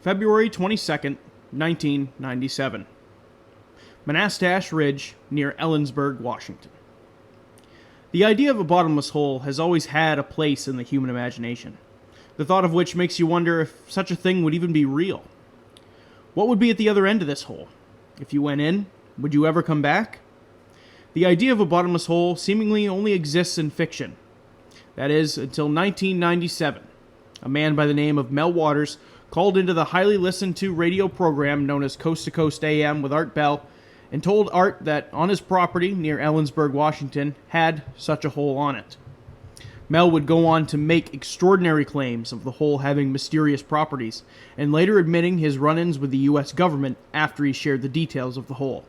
February 22nd, 1997. Monastash Ridge, near Ellensburg, Washington. The idea of a bottomless hole has always had a place in the human imagination, the thought of which makes you wonder if such a thing would even be real. What would be at the other end of this hole? If you went in, would you ever come back? The idea of a bottomless hole seemingly only exists in fiction. That is, until 1997. A man by the name of Mel Waters called into the highly listened to radio program known as Coast to Coast AM with Art Bell and told Art that on his property near Ellensburg, Washington, had such a hole on it. Mel would go on to make extraordinary claims of the hole having mysterious properties, and later admitting his run-ins with the U.S. government after he shared the details of the hole.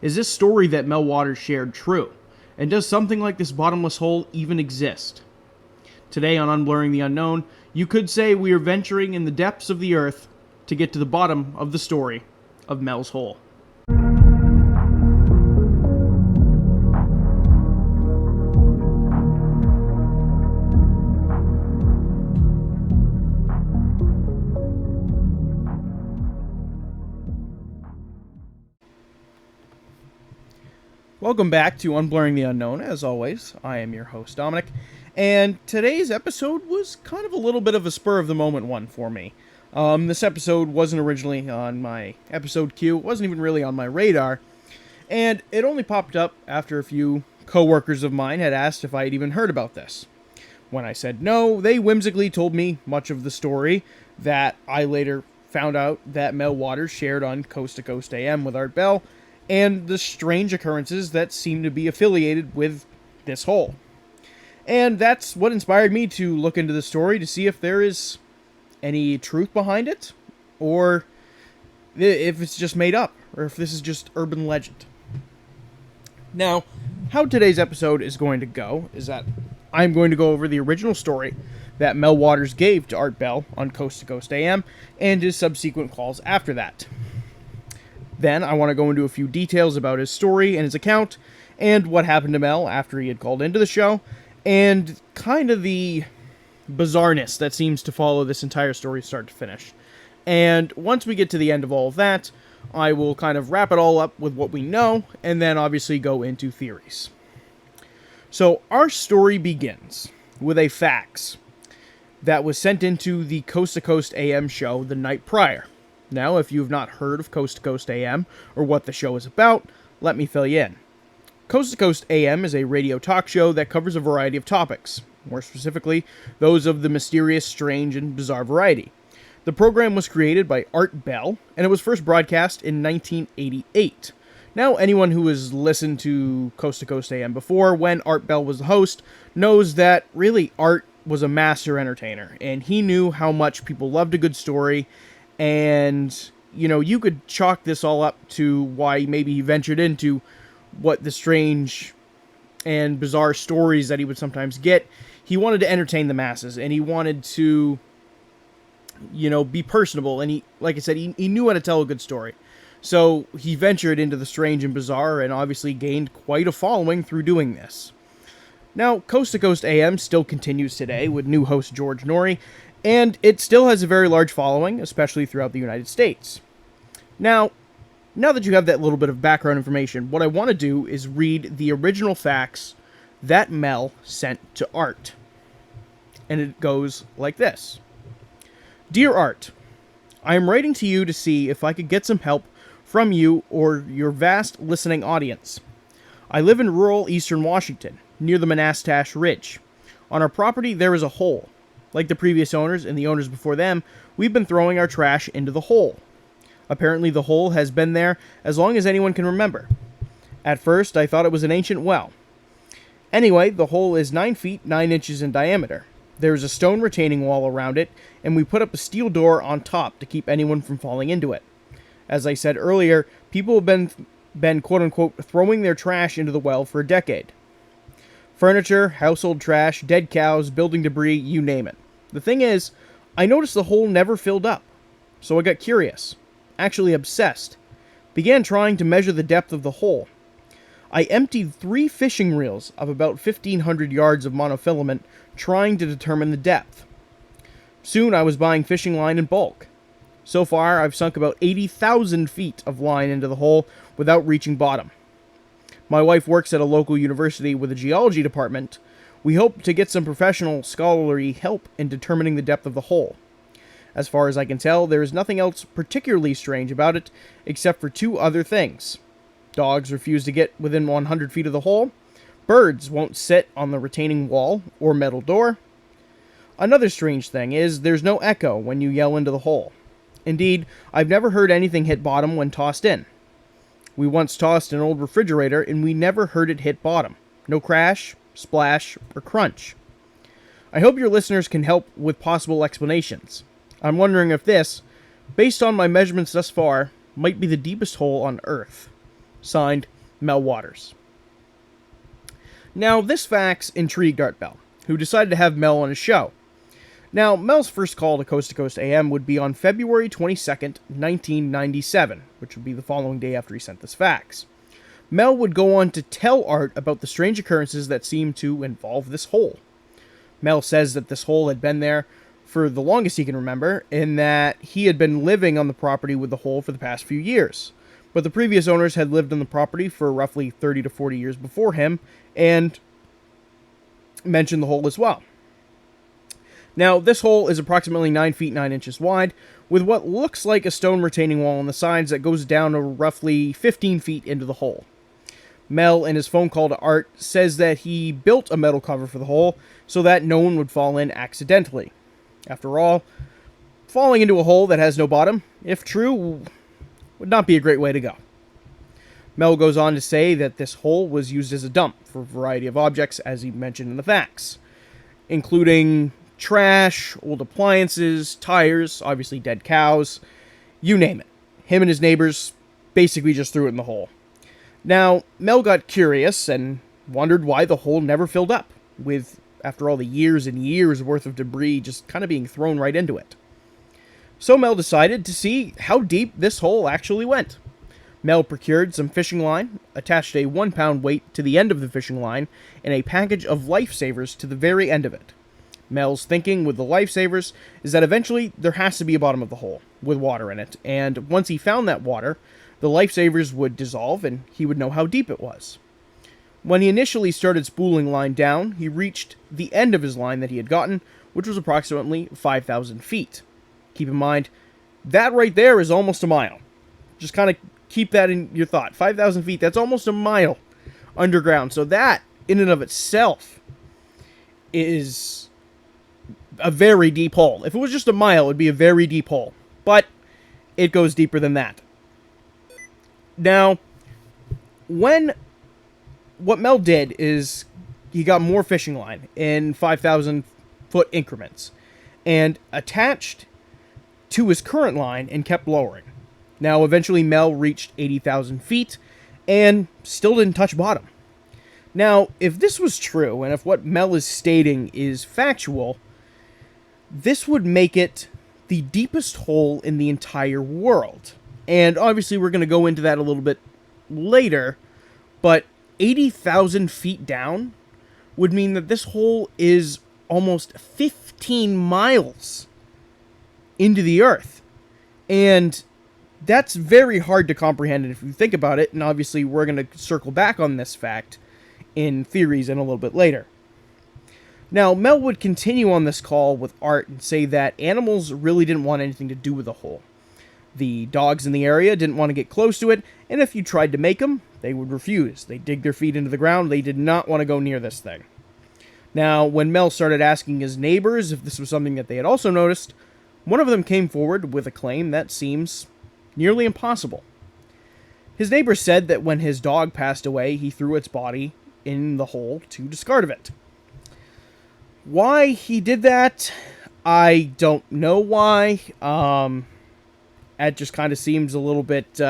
Is this story that Mel Waters shared true? And does something like this bottomless hole even exist? Today on Unblurring the Unknown, you could say we are venturing in the depths of the earth to get to the bottom of the story of Mel's hole. Welcome back to Unblurring the Unknown. As always, I am your host, Dominic, and today's episode was kind of a little bit of a spur-of-the-moment one for me. This episode wasn't originally on my episode queue, it wasn't even really on my radar, and it only popped up after a few co-workers of mine had asked if I had even heard about this. When I said no, they whimsically told me much of the story that I later found out that Mel Waters shared on Coast to Coast AM with Art Bell, and the strange occurrences that seem to be affiliated with this hole. And that's what inspired me to look into the story to see if there is any truth behind it, or if it's just made up, or if this is just urban legend. Now, how today's episode is going to go is that I'm going to go over the original story that Mel Waters gave to Art Bell on Coast to Coast AM, and his subsequent calls after that. Then I want to go into a few details about his story and his account, and what happened to Mel after he had called into the show, and kind of the bizarreness that seems to follow this entire story start to finish. And once we get to the end of all of that, I will kind of wrap it all up with what we know, and then obviously go into theories. So our story begins with a fax that was sent into the Coast to Coast AM show the night prior. Now, if you've not heard of Coast to Coast AM, or what the show is about, let me fill you in. Coast to Coast AM is a radio talk show that covers a variety of topics, more specifically, those of the mysterious, strange, and bizarre variety. The program was created by Art Bell, and it was first broadcast in 1988. Now, anyone who has listened to Coast AM before, when Art Bell was the host, knows that, really, Art was a master entertainer, and he knew how much people loved a good story. And, you know, you could chalk this all up to why maybe he ventured into what the strange and bizarre stories that he would sometimes get. He wanted to entertain the masses, and he wanted to, you know, be personable. And he, like I said, he knew how to tell a good story. So he ventured into the strange and bizarre, and obviously gained quite a following through doing this. Now, Coast to Coast AM still continues today with new host George Norrie, and it still has a very large following, especially throughout the United States. Now that you have that little bit of background information, what I want to do is read the original fax that Mel sent to Art. And it goes like this. Dear Art, I am writing to you to see if I could get some help from you or your vast listening audience. I live in rural eastern Washington, near the Monastash Ridge. On our property, there is a hole. Like the previous owners and the owners before them, we've been throwing our trash into the hole. Apparently the hole has been there as long as anyone can remember. At first, I thought it was an ancient well. Anyway, the hole is 9 feet 9 inches in diameter. There is a stone retaining wall around it, and we put up a steel door on top to keep anyone from falling into it. As I said earlier, people have been quote-unquote throwing their trash into the well for a decade. Furniture, household trash, dead cows, building debris, you name it. The thing is, I noticed the hole never filled up, so I got curious, actually obsessed, began trying to measure the depth of the hole. I emptied 3 fishing reels of about 1,500 yards of monofilament, trying to determine the depth. Soon I was buying fishing line in bulk. So far, I've sunk about 80,000 feet of line into the hole without reaching bottom. My wife works at a local university with a geology department. We hope to get some professional scholarly help in determining the depth of the hole. As far as I can tell, there is nothing else particularly strange about it, except for two other things. Dogs refuse to get within 100 feet of the hole. Birds won't sit on the retaining wall or metal door. Another strange thing is there's no echo when you yell into the hole. Indeed, I've never heard anything hit bottom when tossed in. We once tossed an old refrigerator and we never heard it hit bottom. No crash, splash, or crunch. I hope your listeners can help with possible explanations. I'm wondering if this, based on my measurements thus far, might be the deepest hole on Earth. Signed, Mel Waters. Now, this fax intrigued Art Bell, who decided to have Mel on his show. Now, Mel's first call to Coast AM would be on February 22nd, 1997, which would be the following day after he sent this fax. Mel would go on to tell Art about the strange occurrences that seemed to involve this hole. Mel says that this hole had been there for the longest he can remember, and that he had been living on the property with the hole for the past few years. But the previous owners had lived on the property for roughly 30 to 40 years before him, and mentioned the hole as well. Now, this hole is approximately 9 feet 9 inches wide, with what looks like a stone retaining wall on the sides that goes down to roughly 15 feet into the hole. Mel, in his phone call to Art, says that he built a metal cover for the hole so that no one would fall in accidentally. After all, falling into a hole that has no bottom, if true, would not be a great way to go. Mel goes on to say that this hole was used as a dump for a variety of objects, as he mentioned in the fax, including trash, old appliances, tires, obviously dead cows, you name it. Him and his neighbors basically just threw it in the hole. Now, Mel got curious and wondered why the hole never filled up, with, after all the years and years worth of debris just kind of being thrown right into it. So Mel decided to see how deep this hole actually went. Mel procured some fishing line, attached a 1-pound weight to the end of the fishing line, and a package of lifesavers to the very end of it. Mel's thinking with the lifesavers is that eventually there has to be a bottom of the hole, with water in it, and once he found that water, the lifesavers would dissolve and he would know how deep it was. When he initially started spooling line down, he reached the end of his line that he had gotten, which was approximately 5,000 feet. Keep in mind, that right there is almost a mile. Just kind of keep that in your thought. 5,000 feet, that's almost a mile underground. So that, in and of itself, is a very deep hole. If it was just a mile, it would be a very deep hole. But it goes deeper than that. Now, what Mel did is he got more fishing line in 5,000 foot increments and attached to his current line and kept lowering. Now, eventually Mel reached 80,000 feet and still didn't touch bottom. Now, if this was true, and if what Mel is stating is factual, this would make it the deepest hole in the entire world. And obviously we're going to go into that a little bit later, but 80,000 feet down would mean that this hole is almost 15 miles into the earth. And that's very hard to comprehend if you think about it, and obviously we're going to circle back on this fact in theories in a little bit later. Now, Mel would continue on this call with Art and say that animals really didn't want anything to do with the hole. The dogs in the area didn't want to get close to it, and if you tried to make them, they would refuse. They'd dig their feet into the ground. They did not want to go near this thing. Now, when Mel started asking his neighbors if this was something that they had also noticed, one of them came forward with a claim that seems nearly impossible. His neighbor said that when his dog passed away, he threw its body in the hole to discard of it. Why he did that, I don't know why. That just kind of seems a little bit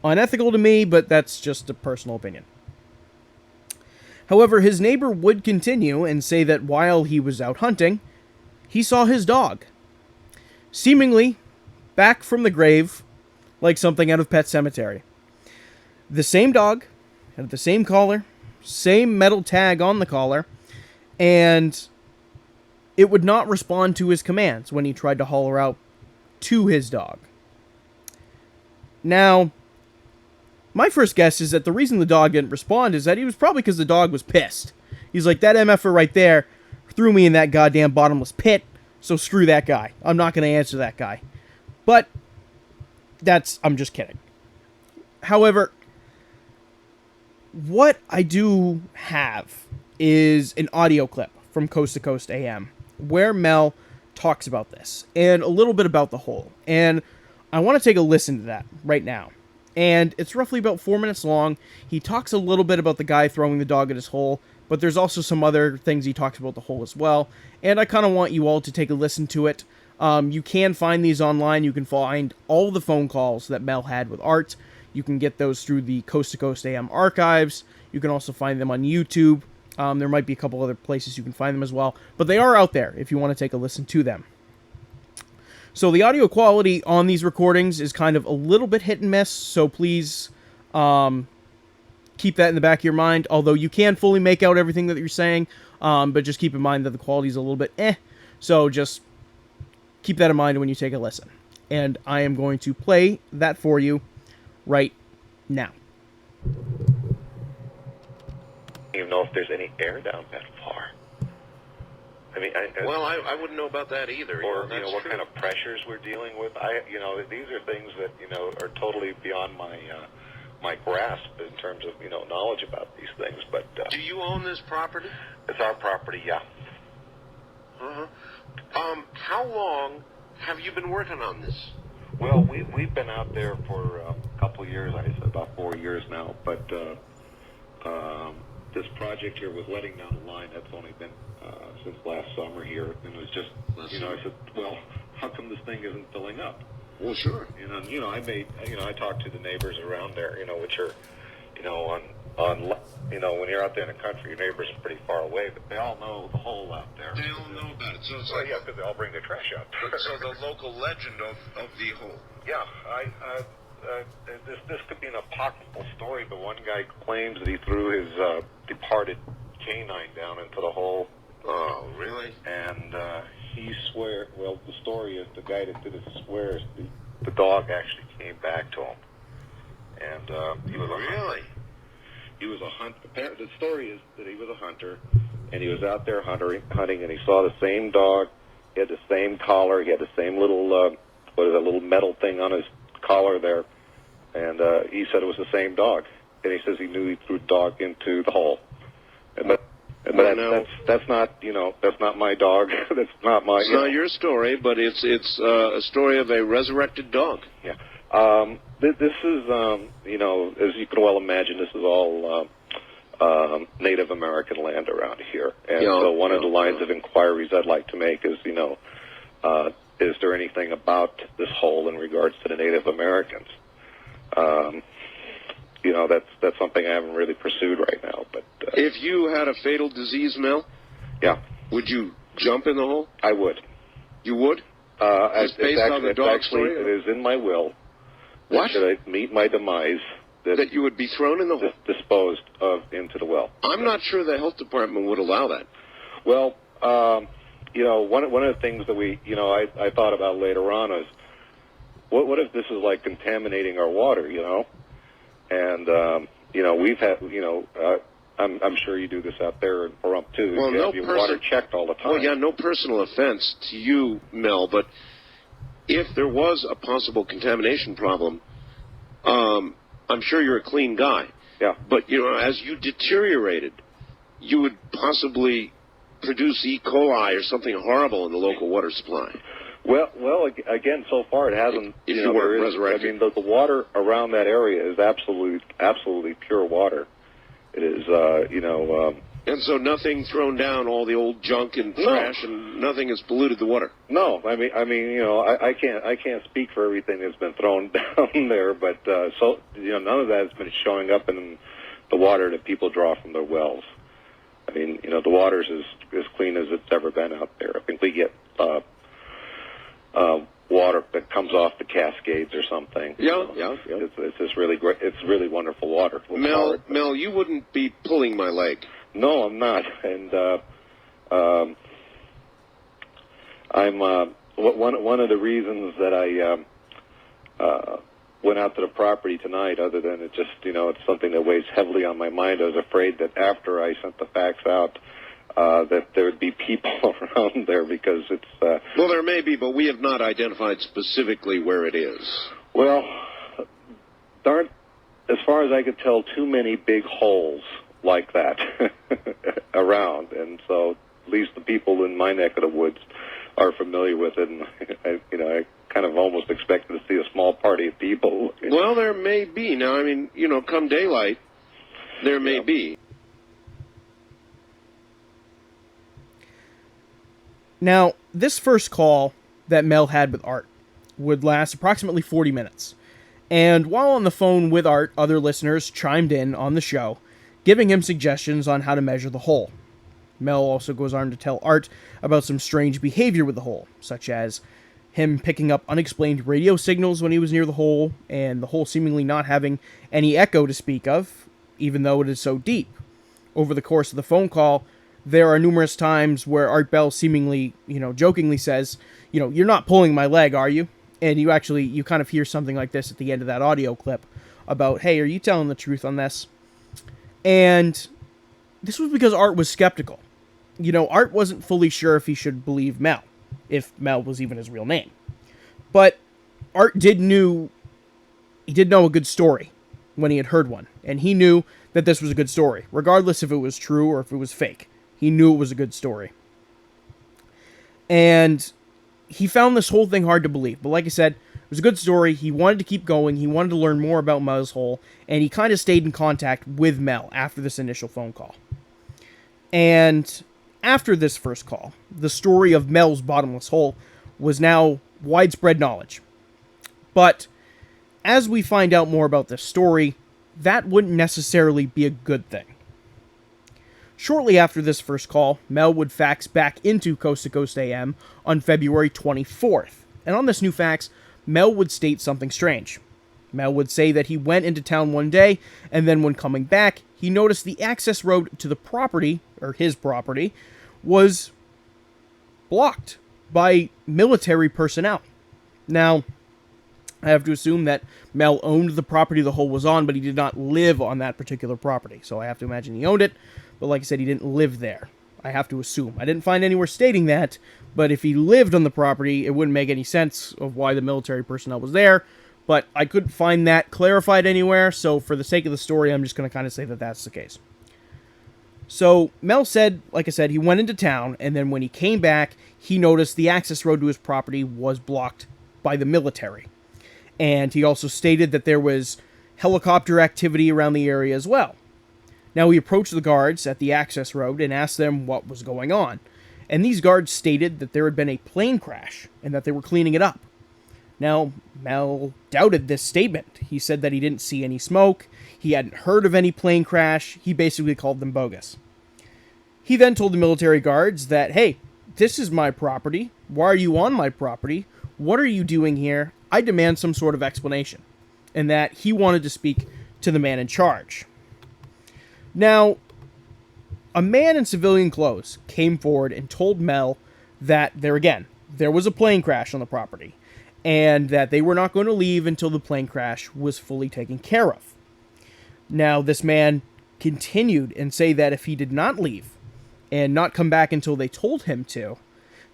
unethical to me, but that's just a personal opinion. However, his neighbor would continue and say that while he was out hunting, he saw his dog, seemingly back from the grave like something out of Pet Sematary. The same dog, had the same collar, same metal tag on the collar, and it would not respond to his commands when he tried to holler out, to his dog. Now, my first guess is that the reason the dog didn't respond is that he was probably because the dog was pissed. He's like, that MFer right there threw me in that goddamn bottomless pit, so screw that guy. I'm not going to answer that guy. But I'm just kidding. However, what I do have is an audio clip from Coast to Coast AM where Mel talks about this and a little bit about the hole. And I want to take a listen to that right now. And it's roughly about 4 minutes long. He talks a little bit about the guy throwing the dog at his hole, but there's also some other things he talks about the hole as well. And I kind of want you all to take a listen to it. You can find these online. You can find all the phone calls that Mel had with Art. You can get those through the Coast to Coast AM archives. You can also find them on YouTube. There might be a couple other places you can find them as well. But they are out there if you want to take a listen to them. So the audio quality on these recordings is kind of a little bit hit and miss. So please keep that in the back of your mind. Although you can fully make out everything that you're saying. But just keep in mind that the quality is a little bit eh. So just keep that in mind when you take a listen. And I am going to play that for you right now. I don't even know if there's any air down that far. I mean, I wouldn't know about that either. Or what kind of pressures we're dealing with. These are things that are totally beyond my grasp in terms of knowledge about these things. But do you own this property? It's our property, yeah. How long have you been working on this? Well, we've been out there for a couple of years. I said about 4 years now. But this project here with letting down the line, that's only been since last summer here, and it was just I said, well, how come this thing isn't filling up? Well, sure. I talked to the neighbors around there, which are when you're out there in the country, your neighbors are pretty far away, but they all know the hole out there. They all know about it. So it's yeah, because they all bring their trash out. So the local legend of the hole. Yeah, this could be an apocryphal story, but one guy claims that he threw his departed canine down into the hole. Oh, really? And he swears, well, the story is the guy that did it swears the dog actually came back to him. And he was a hunter. He was a hunter. The story is that he was a hunter, and he was out there hunting, and he saw the same dog. He had the same collar. He had the same little, little metal thing on his collar there. And he said it was the same dog. And he says he knew he threw the dog into the hole. That's not my dog. That's not my. It's not your story, but it's a story of a resurrected dog. Yeah. This is, as you can well imagine, this is all Native American land around here. And so one of the lines of inquiries I'd like to make is, is there anything about this hole in regards to the Native Americans? That's something I haven't really pursued right now. But if you had a fatal disease, Mel, would you jump in the hole? I would. You would? Based on the dog story? It is in my will. What? Should I meet my demise, that you would be thrown in the hole? Disposed of into the well. I'm not sure the health department would allow that. Well, one of the things that I thought about later on is, what if this is like contaminating our water, And, we've had, I'm sure you do this out there in Pahrump too. Well, you have your water checked all the time. Well, no personal offense to you, Mel, but if there was a possible contamination problem, I'm sure you're a clean guy. Yeah. But, as you deteriorated, you would possibly produce E. coli or something horrible in the local water supply. Well, again, so far it hasn't. If you weren't resurrected. I mean, the water around that area is absolutely pure water. It is, And so nothing thrown down, all the old junk and trash, and nothing has polluted the water. No, I mean, I can't speak for everything that's been thrown down there, but none of that has been showing up in the water that people draw from their wells. I mean, the water's as clean as it's ever been out there. I think we get water that comes off the Cascades or something. Yeah. It's just really great. It's really wonderful water. Mel, you wouldn't be pulling my leg. No, I'm not. And I'm one of the reasons that I went out to the property tonight, other than it just, it's something that weighs heavily on my mind. I was afraid that after I sent the fax out, that there would be people around there, because it's... Well, there may be, but we have not identified specifically where it is. Well, there aren't, as far as I could tell, too many big holes like that around, and so at least the people in my neck of the woods are familiar with it, and I kind of almost expected to see a small party of people. Well, there may be. Now, I mean, come daylight, there may be. Now, this first call that Mel had with Art would last approximately 40 minutes. And while on the phone with Art, other listeners chimed in on the show, giving him suggestions on how to measure the hole. Mel also goes on to tell Art about some strange behavior with the hole, such as him picking up unexplained radio signals when he was near the hole, and the hole seemingly not having any echo to speak of, even though it is so deep. Over the course of the phone call, there are numerous times where Art Bell seemingly, jokingly says, "You're not pulling my leg, are you?" And you kind of hear something like this at the end of that audio clip about, "Hey, are you telling the truth on this?" And this was because Art was skeptical. Art wasn't fully sure if he should believe Mel, if Mel was even his real name. But Art did know a good story when he had heard one, and he knew that this was a good story, regardless if it was true or if it was fake. He knew it was a good story. And he found this whole thing hard to believe, but like I said, it was a good story. He wanted to keep going. He wanted to learn more about Mel's hole, and he kind of stayed in contact with Mel after this initial phone call. And after this first call, the story of Mel's bottomless hole was now widespread knowledge. But as we find out more about this story, that wouldn't necessarily be a good thing. Shortly after this first call, Mel would fax back into Coast to Coast AM on February 24th. And on this new fax, Mel would state something strange. Mel would say that he went into town one day, and then when coming back, he noticed the access road to the property, or his property, was blocked by military personnel. Now, I have to assume that Mel owned the property the hole was on, but he did not live on that particular property. So I have to imagine he owned it, but like I said, he didn't live there. I have to assume. I didn't find anywhere stating that, but if he lived on the property, it wouldn't make any sense of why the military personnel was there, but I couldn't find that clarified anywhere, so for the sake of the story, I'm just going to kind of say that that's the case. So Mel said, like I said, he went into town, and then when he came back, he noticed the access road to his property was blocked by the military. And he also stated that there was helicopter activity around the area as well. Now, he approached the guards at the access road and asked them what was going on. And these guards stated that there had been a plane crash and that they were cleaning it up. Now, Mel doubted this statement. He said that he didn't see any smoke, he hadn't heard of any plane crash, he basically called them bogus. He then told the military guards that, "Hey, this is my property. Why are you on my property? What are you doing here? I demand some sort of explanation." And that he wanted to speak to the man in charge. Now, a man in civilian clothes came forward and told Mel that there was a plane crash on the property, and that they were not going to leave until the plane crash was fully taken care of. Now, this man continued and say that if he did not leave and not come back until they told him to,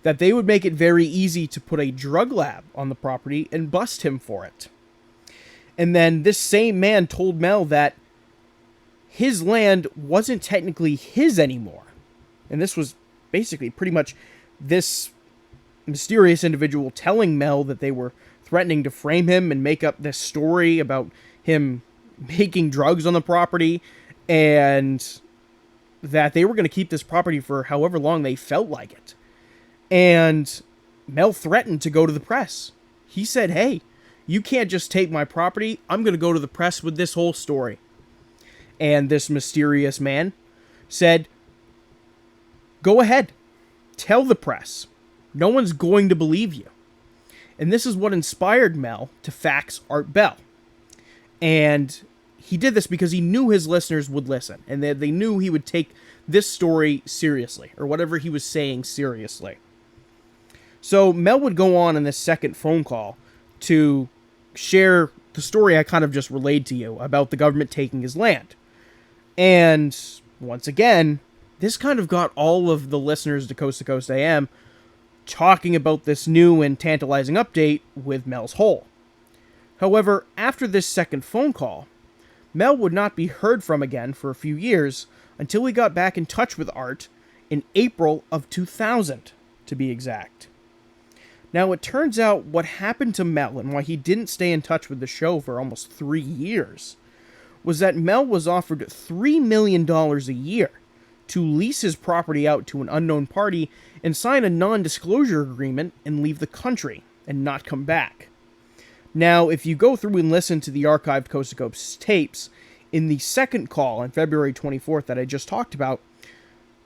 that they would make it very easy to put a drug lab on the property and bust him for it. And then this same man told Mel that his land wasn't technically his anymore. And this was basically pretty much this mysterious individual telling Mel that they were threatening to frame him and make up this story about him making drugs on the property, and that they were going to keep this property for however long they felt like it. And Mel threatened to go to the press. He said, "Hey, you can't just take my property. I'm going to go to the press with this whole story." And this mysterious man said, "Go ahead. Tell the press. No one's going to believe you." And this is what inspired Mel to fax Art Bell. And he did this because he knew his listeners would listen, and that they knew he would take this story seriously, or whatever he was saying seriously. So Mel would go on in this second phone call to share the story I kind of just relayed to you about the government taking his land. And once again, this kind of got all of the listeners to Coast AM talking about this new and tantalizing update with Mel's hole. However, after this second phone call, Mel would not be heard from again for a few years until he got back in touch with Art in April of 2000, to be exact. Now, it turns out what happened to Mel and why he didn't stay in touch with the show for almost 3 years was that Mel was offered $3 million a year to lease his property out to an unknown party and sign a non-disclosure agreement and leave the country and not come back. Now, if you go through and listen to the archived Coast to Coast tapes, in the second call on February 24th that I just talked about,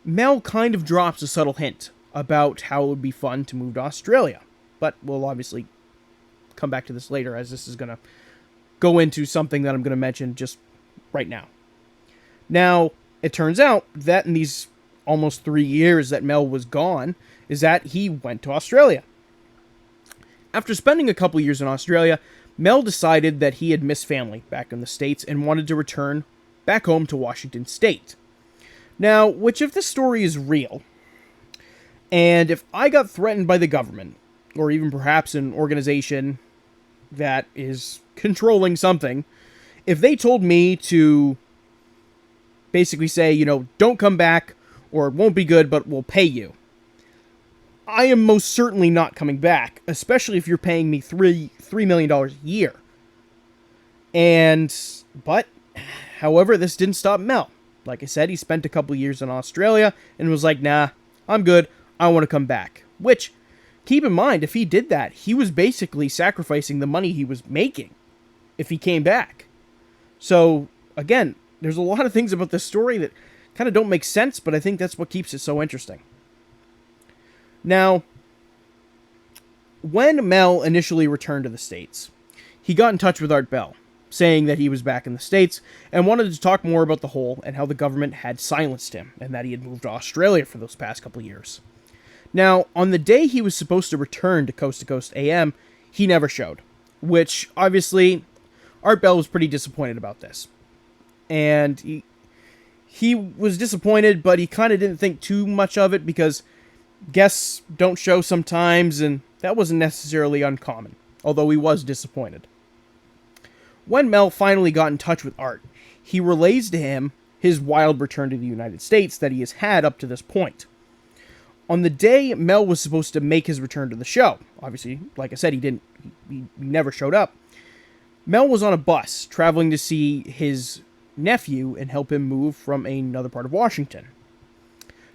Mel kind of drops a subtle hint about how it would be fun to move to Australia. But we'll obviously come back to this later, as this is going to go into something that I'm going to mention just right now. Now, it turns out that in these almost 3 years that Mel was gone, is that he went to Australia. After spending a couple years in Australia, Mel decided that he had missed family back in the States and wanted to return back home to Washington State. Now, which if this story is real, and if I got threatened by the government, or even perhaps an organization that is controlling something, if they told me to basically say, don't come back, or it won't be good, but we'll pay you, I am most certainly not coming back, especially if you're paying me $3 million a year. But, however, this didn't stop Mel. Like I said, he spent a couple years in Australia and was like, nah, I'm good, I want to come back. Which, keep in mind, if he did that, he was basically sacrificing the money he was making if he came back. So, again, there's a lot of things about this story that kind of don't make sense, but I think that's what keeps it so interesting. Now, when Mel initially returned to the States, he got in touch with Art Bell, saying that he was back in the States and wanted to talk more about the hole and how the government had silenced him and that he had moved to Australia for those past couple years. Now, on the day he was supposed to return to Coast AM, he never showed, which obviously Art Bell was pretty disappointed about this. And he was disappointed, but he kind of didn't think too much of it because guests don't show sometimes, and that wasn't necessarily uncommon, although he was disappointed. When Mel finally got in touch with Art, he relays to him his wild return to the United States that he has had up to this point. On the day Mel was supposed to make his return to the show, obviously, like I said, he never showed up, Mel was on a bus traveling to see his nephew and help him move from another part of Washington.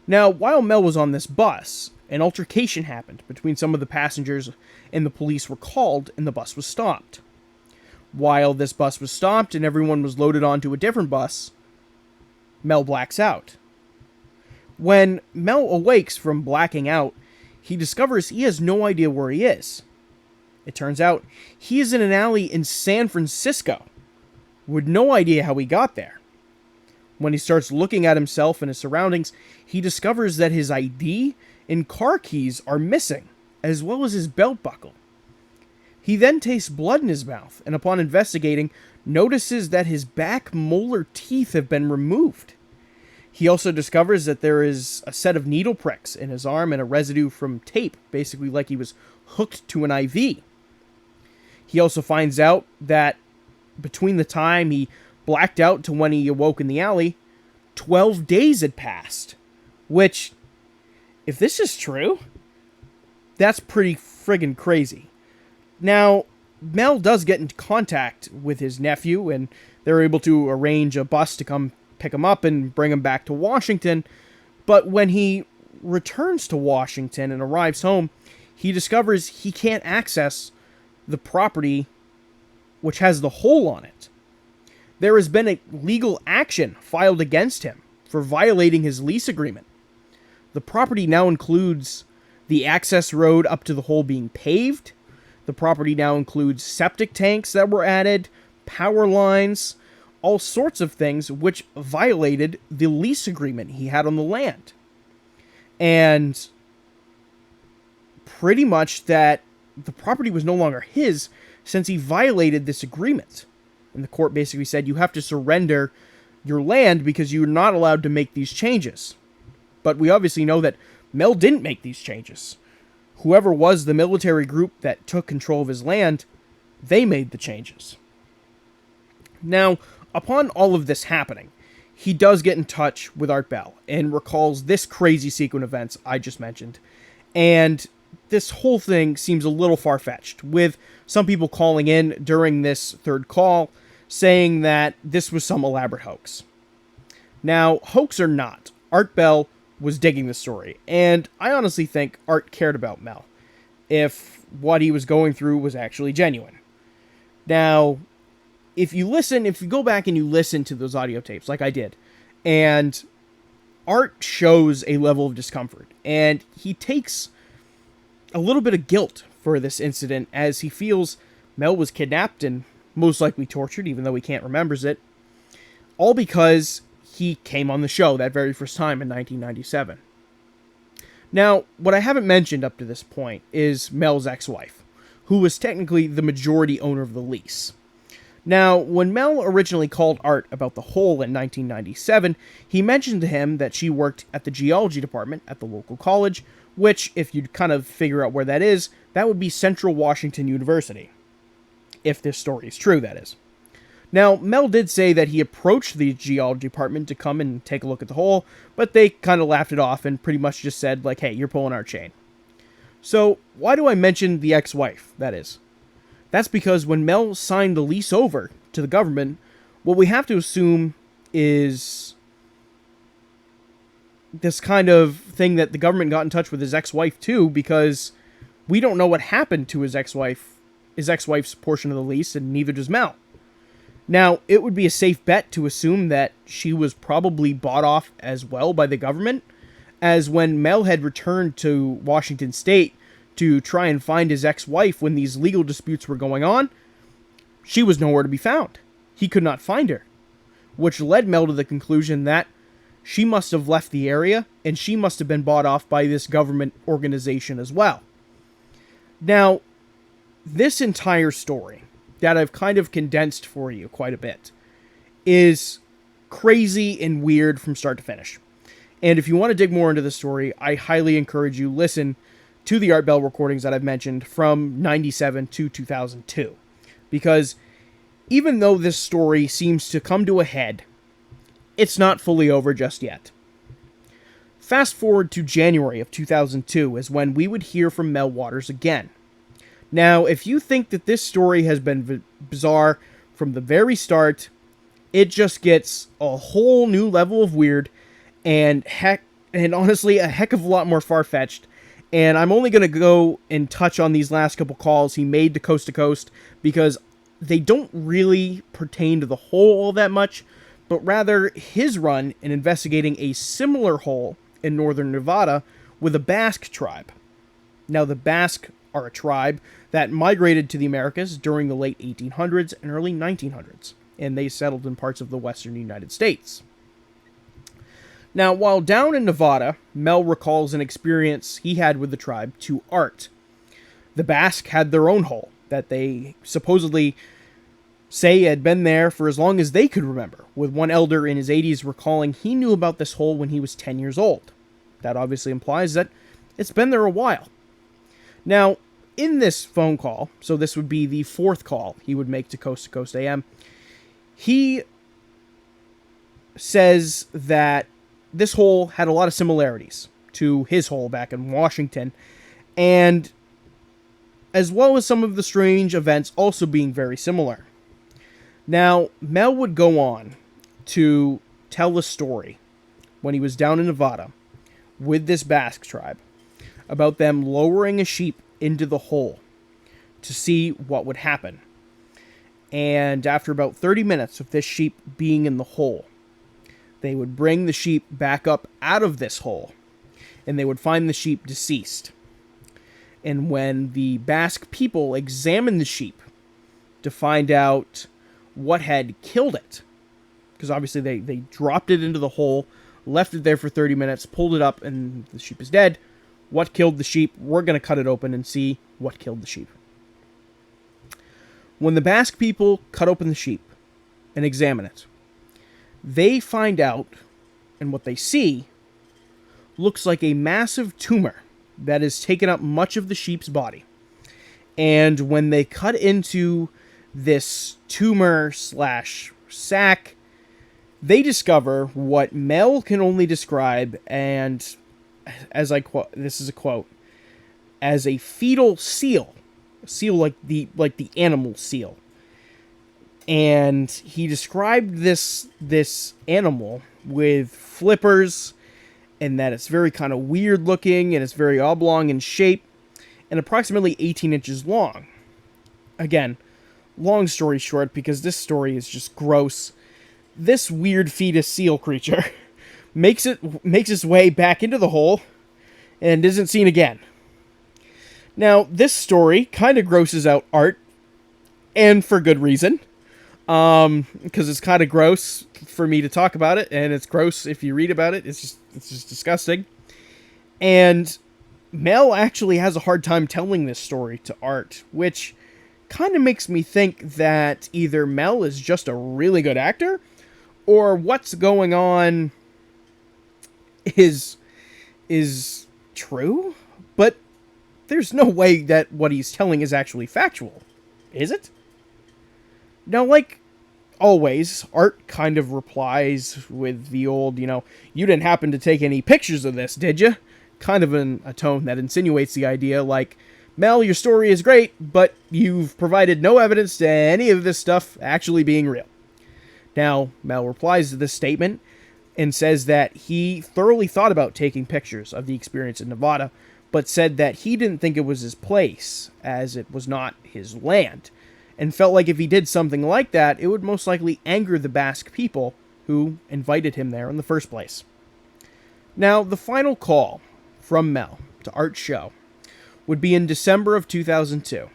Now, while Mel was on this bus, an altercation happened between some of the passengers and the police were called and the bus was stopped. While this bus was stopped and everyone was loaded onto a different bus, Mel blacks out. When Mel awakes from blacking out, he discovers he has no idea where he is. It turns out he is in an alley in San Francisco, with no idea how he got there. When he starts looking at himself and his surroundings, he discovers that his ID and car keys are missing, as well as his belt buckle. He then tastes blood in his mouth, and upon investigating, notices that his back molar teeth have been removed. He also discovers that there is a set of needle pricks in his arm and a residue from tape, basically like he was hooked to an IV. He also finds out that between the time he blacked out to when he awoke in the alley, 12 days had passed. Which, if this is true, that's pretty friggin' crazy. Now, Mel does get in contact with his nephew, and they're able to arrange a bus to come pick him up and bring him back to Washington. But when he returns to Washington and arrives home, he discovers he can't access the property which has the hole on it. There has been a legal action filed against him for violating his lease agreement. The property now includes the access road up to the hole being paved. The property now includes septic tanks that were added, power lines, all sorts of things which violated the lease agreement he had on the land. And pretty much that the property was no longer his since he violated this agreement. And the court basically said you have to surrender your land because you're not allowed to make these changes. But we obviously know that Mel didn't make these changes. Whoever was the military group that took control of his land, they made the changes. Now, upon all of this happening, he does get in touch with Art Bell and recalls this crazy sequence of events I just mentioned. And this whole thing seems a little far-fetched, with some people calling in during this third call saying that this was some elaborate hoax. Now, hoax or not, Art Bell was digging the story, and I honestly think Art cared about Mel, if what he was going through was actually genuine. Now, if you go back and you listen to those audio tapes, like I did, and Art shows a level of discomfort, and he takes a little bit of guilt for this incident as he feels Mel was kidnapped and most likely tortured, even though he can't remember it, all because he came on the show that very first time in 1997. Now, what I haven't mentioned up to this point is Mel's ex-wife, who was technically the majority owner of the lease. Now, when Mel originally called Art about the hole in 1997, he mentioned to him that she worked at the geology department at the local college, which, if you'd kind of figure out where that is, that would be Central Washington University. If this story is true, that is. Now, Mel did say that he approached the geology department to come and take a look at the hole, but they kind of laughed it off and pretty much just said, like, hey, you're pulling our chain. So, why do I mention the ex-wife, that is? That's because when Mel signed the lease over to the government, what we have to assume is this kind of thing that the government got in touch with his ex-wife too, because we don't know what happened to his ex-wife's portion of the lease, and neither does Mel. Now, it would be a safe bet to assume that she was probably bought off as well by the government, as when Mel had returned to Washington State to try and find his ex-wife when these legal disputes were going on, she was nowhere to be found. He could not find her, which led Mel to the conclusion that she must have left the area, and she must have been bought off by this government organization as well. Now, this entire story, that I've kind of condensed for you quite a bit, is crazy and weird from start to finish. And if you want to dig more into the story, I highly encourage you listen to the Art Bell recordings that I've mentioned from 97 to 2002. Because even though this story seems to come to a head, it's not fully over just yet. Fast forward to January of 2002 is when we would hear from Mel Waters again. Now, if you think that this story has been bizarre from the very start, it just gets a whole new level of weird and honestly a heck of a lot more far-fetched. And I'm only going to go and touch on these last couple calls he made to Coast because they don't really pertain to the hole all that much, but rather his run in investigating a similar hole in northern Nevada with a Basque tribe. Now, the Basque are a tribe that migrated to the Americas during the late 1800s and early 1900s, and they settled in parts of the western United States. Now, while down in Nevada, Mel recalls an experience he had with the tribe to Art. The Basque had their own hole that they supposedly say had been there for as long as they could remember, with one elder in his 80s recalling he knew about this hole when he was 10 years old. That obviously implies that it's been there a while. Now, in this phone call, so this would be the fourth call he would make to Coast AM, he says that this hole had a lot of similarities to his hole back in Washington, and as well as some of the strange events also being very similar. Now, Mel would go on to tell a story when he was down in Nevada with this Basque tribe about them lowering a sheep into the hole to see what would happen. And after about 30 minutes of this sheep being in the hole, they would bring the sheep back up out of this hole, and they would find the sheep deceased. And when the Basque people examined the sheep to find out what had killed it, because obviously they dropped it into the hole, left it there for 30 minutes, pulled it up, and the sheep is dead. what killed the sheep. We're going to cut it open and see what killed the sheep. When the Basque people cut open the sheep and examine it, they find out, and what they see looks like a massive tumor that has taken up much of the sheep's body. And when they cut into this tumor / sac, they discover what Mel can only describe, and as I quote, this is a quote, as a fetal seal. A seal like the animal seal. And he described this animal with flippers, and that it's very kind of weird looking, and it's very oblong in shape, and approximately 18 inches long. Again, long story short, because this story is just gross, this weird fetus seal creature makes its way back into the hole and isn't seen again. Now, this story kind of grosses out Art, and for good reason, because it's kind of gross for me to talk about it, and it's gross if you read about it. It's just disgusting. And Mel actually has a hard time telling this story to Art, which kind of makes me think that either Mel is just a really good actor, or what's going on is true, but there's no way that what he's telling is actually factual, is it? Now, like always, Art kind of replies with the old, you didn't happen to take any pictures of this, did you? Kind of in a tone that insinuates the idea like, Mel, your story is great, but you've provided no evidence to any of this stuff actually being real. Now, Mel replies to this statement and says that he thoroughly thought about taking pictures of the experience in Nevada, but said that he didn't think it was his place, as it was not his land, and felt like if he did something like that, it would most likely anger the Basque people who invited him there in the first place. Now, the final call from Mel to Art's show would be in December of 2002.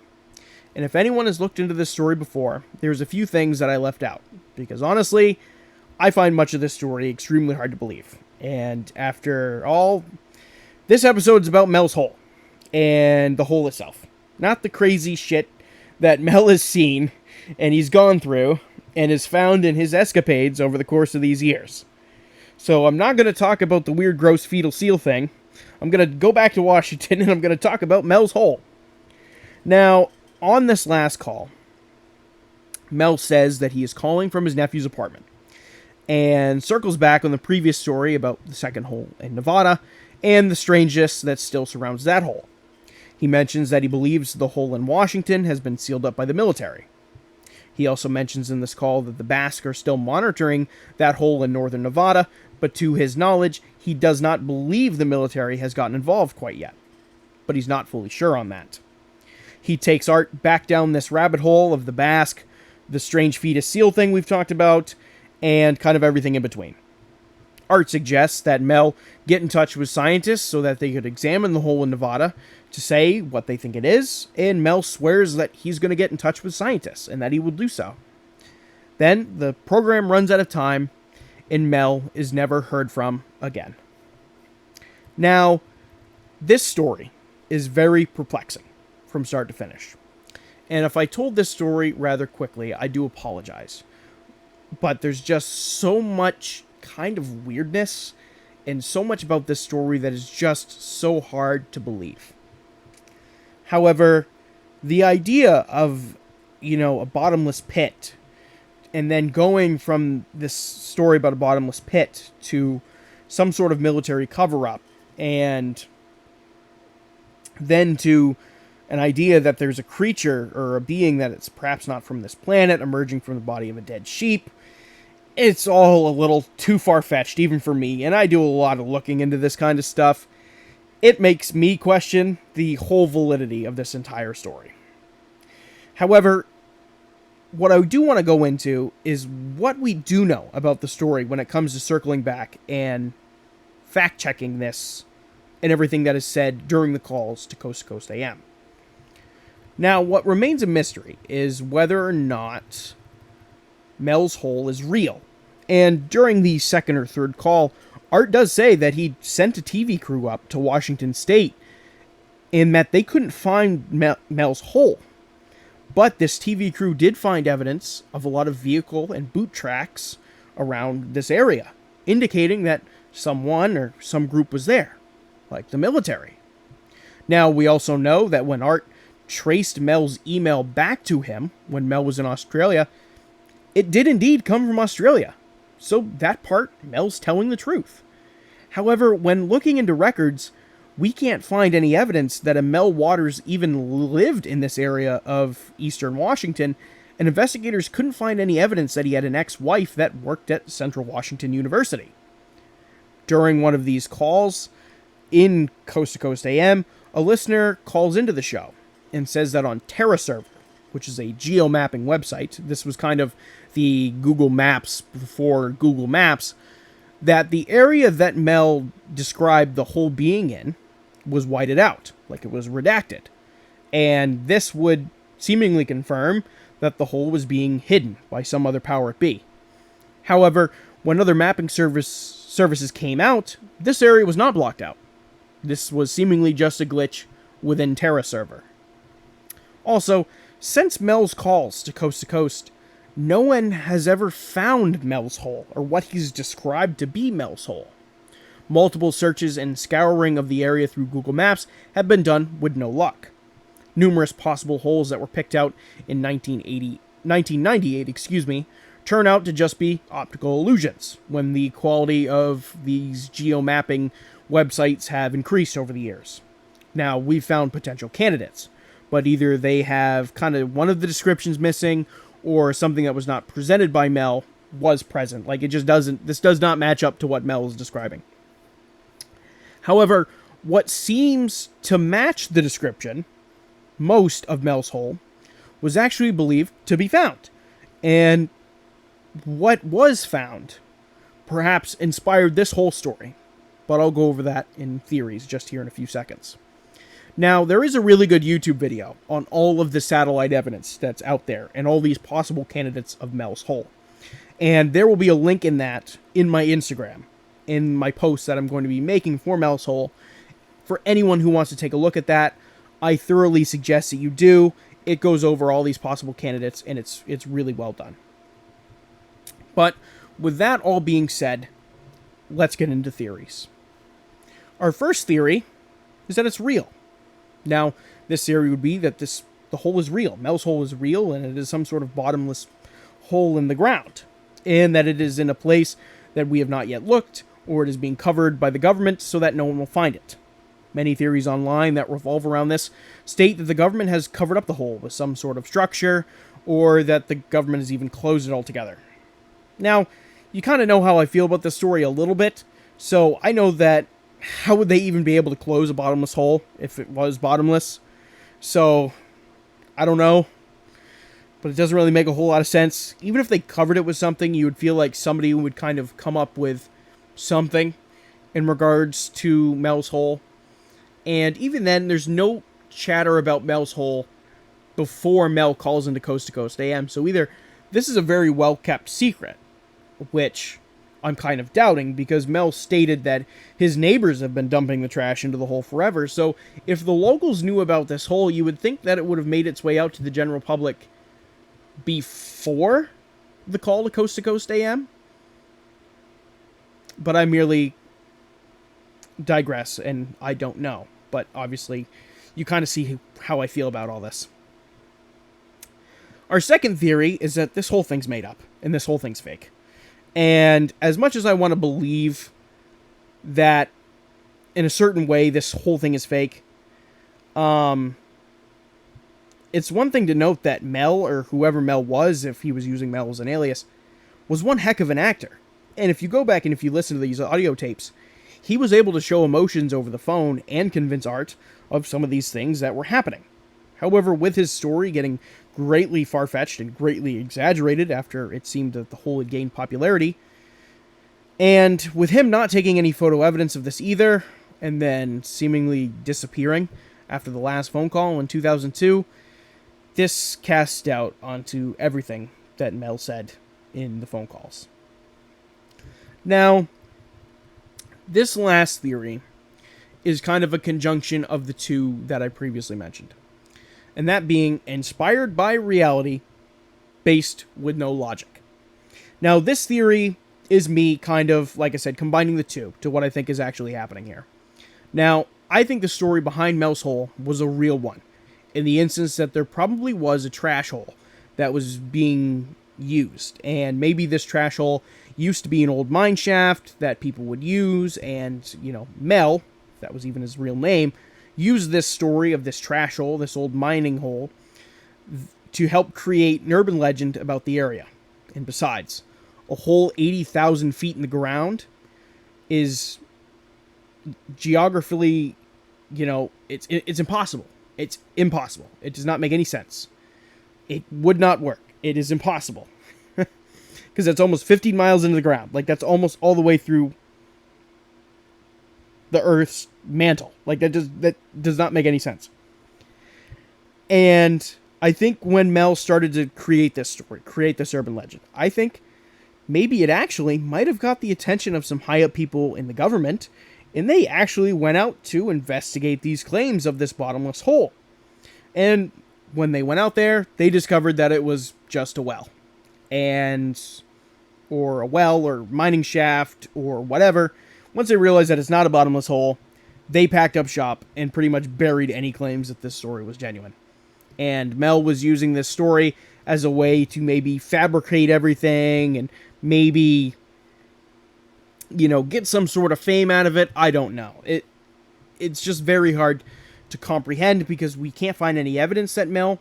And if anyone has looked into this story before, there's a few things that I left out, because honestly, I find much of this story extremely hard to believe. And after all, this episode's about Mel's hole, and the hole itself. Not the crazy shit that Mel has seen, and he's gone through, and has found in his escapades over the course of these years. So I'm not going to talk about the weird, gross fetal seal thing. I'm going to go back to Washington, and I'm going to talk about Mel's hole. Now, on this last call, Mel says that he is calling from his nephew's apartment, and circles back on the previous story about the second hole in Nevada, and the strangeness that still surrounds that hole. He mentions that he believes the hole in Washington has been sealed up by the military. He also mentions in this call that the Basque are still monitoring that hole in northern Nevada, but to his knowledge, he does not believe the military has gotten involved quite yet. But he's not fully sure on that. He takes Art back down this rabbit hole of the Basque, the strange fetus seal thing we've talked about, and kind of everything in between. Art suggests that Mel get in touch with scientists so that they could examine the hole in Nevada to say what they think it is, and Mel swears that he's going to get in touch with scientists and that he will do so. Then the program runs out of time, and Mel is never heard from again. Now, this story is very perplexing from start to finish. And if I told this story rather quickly, I do apologize. But there's just so much kind of weirdness and so much about this story that is just so hard to believe. However, the idea of, a bottomless pit, and then going from this story about a bottomless pit to some sort of military cover-up, and then to an idea that there's a creature or a being that it's perhaps not from this planet emerging from the body of a dead sheep, it's all a little too far-fetched even for me, and I do a lot of looking into this kind of stuff. It makes me question the whole validity of this entire story. However, what I do want to go into is what we do know about the story when it comes to circling back and fact-checking this and everything that is said during the calls to Coast to Coast AM. Now, what remains a mystery is whether or not Mel's hole is real. And during the second or third call, Art does say that he sent a TV crew up to Washington State in that they couldn't find Mel's hole. But this TV crew did find evidence of a lot of vehicle and boot tracks around this area, indicating that someone or some group was there, like the military. Now, we also know that when Art traced Mel's email back to him when Mel was in Australia, it did indeed come from Australia. So that part, Mel's telling the truth. However, when looking into records, we can't find any evidence that a Mel Waters even lived in this area of eastern Washington, and investigators couldn't find any evidence that he had an ex-wife that worked at Central Washington University. During one of these calls, in Coast to Coast AM, a listener calls into the show and says that on TerraServer, which is a geomapping website, this was kind of the Google Maps before Google Maps, that the area that Mel described the hole being in was whited out, like it was redacted. And this would seemingly confirm that the hole was being hidden by some other power at be. However, when other mapping services came out, this area was not blocked out. This was seemingly just a glitch within TerraServer. Also, since Mel's calls to Coast, no one has ever found Mel's hole, or what he's described to be Mel's hole. Multiple searches and scouring of the area through Google Maps have been done with no luck. Numerous possible holes that were picked out in 1998, turn out to just be optical illusions, when the quality of these geomapping websites have increased over the years. Now, we've found potential candidates, but either they have kind of one of the descriptions missing, or something that was not presented by Mel was present. Like, this does not match up to what Mel is describing. However, what seems to match the description, most of Mel's hole, was actually believed to be found. And what was found perhaps inspired this whole story. But I'll go over that in theories just here in a few seconds. Now, there is a really good YouTube video on all of the satellite evidence that's out there and all these possible candidates of Mel's hole. And there will be a link in that in my Instagram, in my post that I'm going to be making for Mel's hole. For anyone who wants to take a look at that, I thoroughly suggest that you do. It goes over all these possible candidates, and it's really well done. But with that all being said, let's get into theories. Our first theory is that it's real. Now, this theory would be that the hole is real. Mel's hole is real, and it is some sort of bottomless hole in the ground. And that it is in a place that we have not yet looked, or it is being covered by the government so that no one will find it. Many theories online that revolve around this state that the government has covered up the hole with some sort of structure, or that the government has even closed it altogether. Now, you kind of know how I feel about this story a little bit, so I know that how would they even be able to close a bottomless hole if it was bottomless? So, I don't know. But it doesn't really make a whole lot of sense. Even if they covered it with something, you would feel like somebody would kind of come up with something in regards to Mel's hole. And even then, there's no chatter about Mel's hole before Mel calls into Coast to Coast AM. So either this is a very well-kept secret, which I'm kind of doubting, because Mel stated that his neighbors have been dumping the trash into the hole forever. So if the locals knew about this hole, you would think that it would have made its way out to the general public before the call to Coast AM. But I merely digress, and I don't know. But obviously, you kind of see how I feel about all this. Our second theory is that this whole thing's made up, and this whole thing's fake. And as much as I want to believe that in a certain way this whole thing is fake, it's one thing to note that Mel, or whoever Mel was, if he was using Mel as an alias, was one heck of an actor. And if you go back and if you listen to these audio tapes, he was able to show emotions over the phone and convince Art of some of these things that were happening. However, with his story getting greatly far-fetched and greatly exaggerated after it seemed that the whole had gained popularity, and with him not taking any photo evidence of this either, and then seemingly disappearing after the last phone call in 2002, this casts doubt onto everything that Mel said in the phone calls. Now, this last theory is kind of a conjunction of the two that I previously mentioned. And that being inspired by reality, based with no logic. Now, this theory is me kind of, like I said, combining the two to what I think is actually happening here. Now, I think the story behind Mel's Hole was a real one, in the instance that there probably was a trash hole that was being used. And maybe this trash hole used to be an old mine shaft that people would use, and, Mel, if that was even his real name, used this story of this trash hole, this old mining hole, to help create an urban legend about the area. And besides, a hole 80,000 feet in the ground is geographically, it's impossible. It's impossible. It does not make any sense. It would not work. It is impossible. Because that's almost 15 miles into the ground. Like, that's almost all the way through the Earth's mantle. Like, that does not make any sense. And I think when Mel started to create this story, create this urban legend, I think maybe it actually might have got the attention of some high up people in the government, and they actually went out to investigate these claims of this bottomless hole. And when they went out there, they discovered that it was just a well. Or a well, or mining shaft, or whatever. Once they realized that it's not a bottomless hole, they packed up shop and pretty much buried any claims that this story was genuine. And Mel was using this story as a way to maybe fabricate everything and maybe, get some sort of fame out of it. I don't know. It's just very hard to comprehend because we can't find any evidence that Mel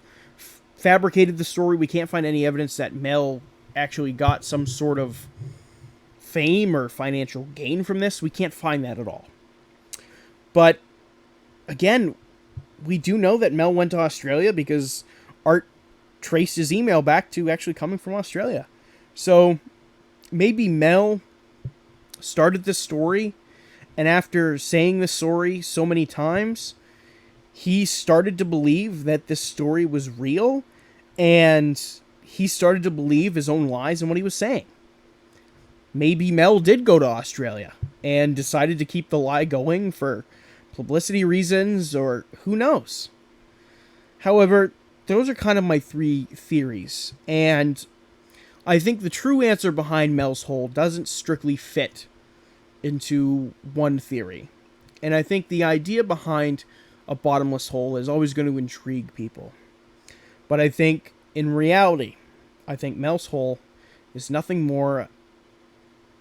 fabricated the story. We can't find any evidence that Mel actually got some sort of fame or financial gain from this. We can't find that at all. But again, we do know that Mel went to Australia because Art traced his email back to actually coming from Australia. So maybe Mel started this story, and after saying this story so many times, he started to believe that this story was real, and he started to believe his own lies and what he was saying. Maybe Mel did go to Australia and decided to keep the lie going for publicity reasons, or who knows. However, those are kind of my three theories, and I think the true answer behind Mel's Hole doesn't strictly fit into one theory. And I think the idea behind a bottomless hole is always going to intrigue people. But I think, in reality, I think Mel's Hole is nothing more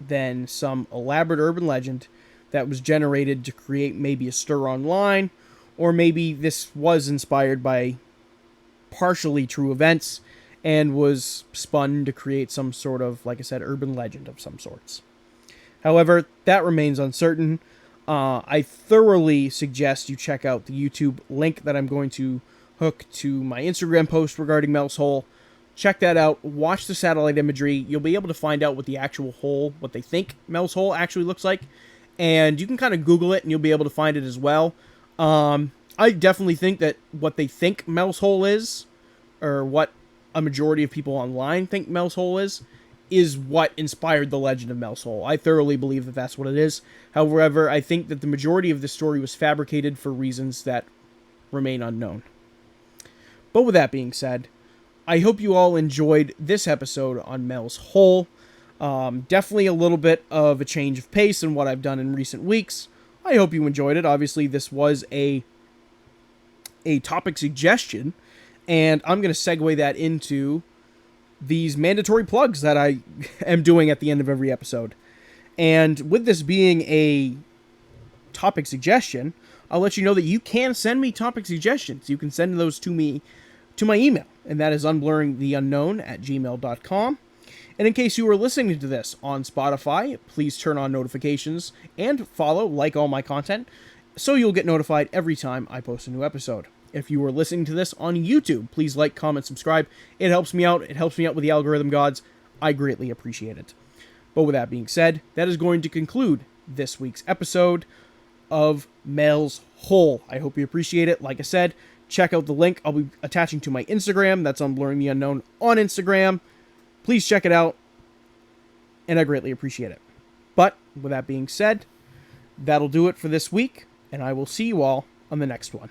than some elaborate urban legend that was generated to create maybe a stir online, or maybe this was inspired by partially true events and was spun to create some sort of, like I said, urban legend of some sorts. However, that remains uncertain. I thoroughly suggest you check out the YouTube link that I'm going to hook to my Instagram post regarding Mel's Hole. Check that out. Watch the satellite imagery. You'll be able to find out what the actual hole, what they think Mel's Hole actually looks like. And you can kind of Google it and you'll be able to find it as well. I definitely think that what they think Mel's Hole is, or what a majority of people online think Mel's Hole is what inspired the legend of Mel's Hole. I thoroughly believe that that's what it is. However, I think that the majority of the story was fabricated for reasons that remain unknown. But with that being said, I hope you all enjoyed this episode on Mel's Hole. Definitely a little bit of a change of pace in what I've done in recent weeks. I hope you enjoyed it. Obviously, this was a topic suggestion, and I'm going to segue that into these mandatory plugs that I am doing at the end of every episode. And with this being a topic suggestion, I'll let you know that you can send me topic suggestions. You can send those to me to my email, and that is unblurringtheunknown@gmail.com. And in case you are listening to this on Spotify, please turn on notifications and follow, like all my content, so you'll get notified every time I post a new episode. If you are listening to this on YouTube, please like, comment, subscribe. It helps me out. It helps me out with the algorithm gods. I greatly appreciate it. But with that being said, that is going to conclude this week's episode of Mel's Hole. I hope you appreciate it. Like I said, check out the link I'll be attaching to my Instagram. That's Unblurring the Unknown on Instagram. Please check it out, and I greatly appreciate it. But with that being said, that'll do it for this week. and I will see you all on the next one.